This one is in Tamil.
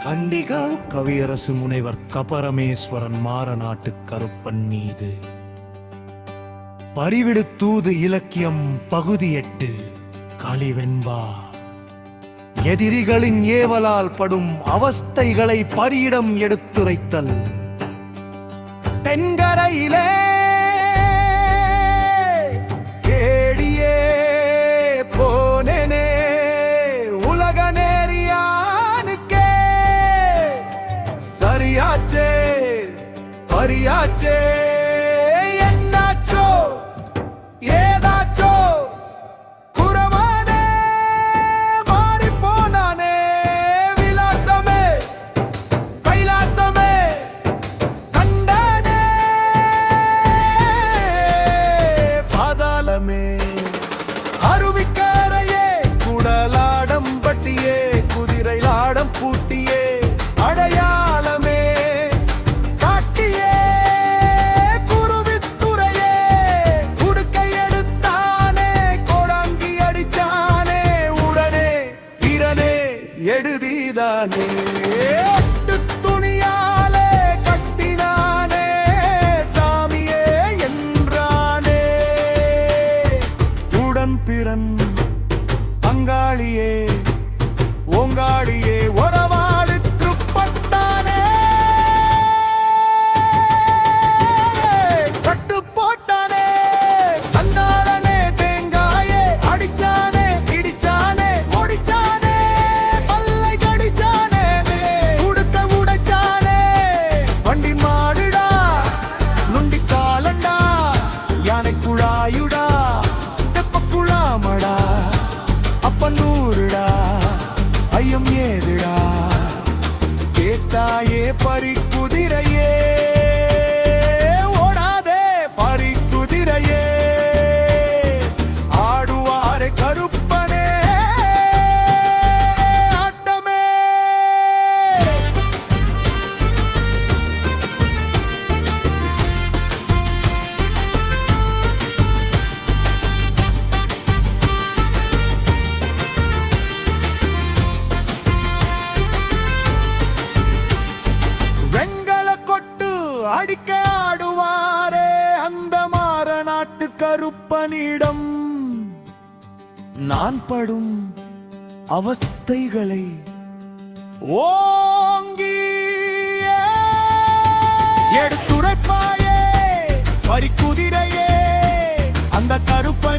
கண்டிகால் கவியரசு முனைவர் கபரமேஸ்வரன் மாறநாட்டு கருப்பன் மீது பரிவிடு தூது இலக்கியம் பகுதி 8 கலிவெண்பா. எதிரிகளின் ஏவலால் படும் அவஸ்தைகளை பரியிடம் எடுத்துரைத்தல். தென்கரையிலே கேடியே போனேனே உலக நேரியானுக்கே, சரியாச்சே பரியாச்சே என்னாச்சோ ஏதாச்சோ குறவானே மாறி போனானே, விலாசமே கைலாசமே கண்டானே பாதாளமே அருவிக்கரையே குடலாடம் பட்டியே குதிரை லாடம் பூட்டியே அடையாளமே காட்டியே குருவித்துறையே உடுக்கை எடுத்தானே கோடாங்கி அடிச்சானே உடனே வீரனே எடுதிதானே துணியாலே கட்டினானே சாமியே என்றானே உடன் பிறன் பங்காளியே ஓங்காளியே உறவாடு திருப்பட்டானே கட்டு போட்டானே சண்டாளனே தேங்காயே அடிச்சானே இடிச்சானே ஓடிச்சானே பல்லை கடிச்சானே உடுக்க உடைச்சானே வண்டி மாடுடா நுண்டி காலண்டா யானை குழாயுடா தெப்ப குழாமடா அப்பனூருடா ஐயம் ஏதுடா கேட்டாயே பறிக்குதிரையே ஓடாதே பறிக்குதிரையே ஆடுவாரே கருப்பனே ஆட்டமே. வெங்கல கொட்டு அடிக்க ஆடுவாரே அந்த மாறநாட்டு கருப்பனிடம் நான் படும் அவஸ்தைகளை ஓங்கி எடுத்துரைப்பாயே பறிக்குதிரையே அந்த கருப்ப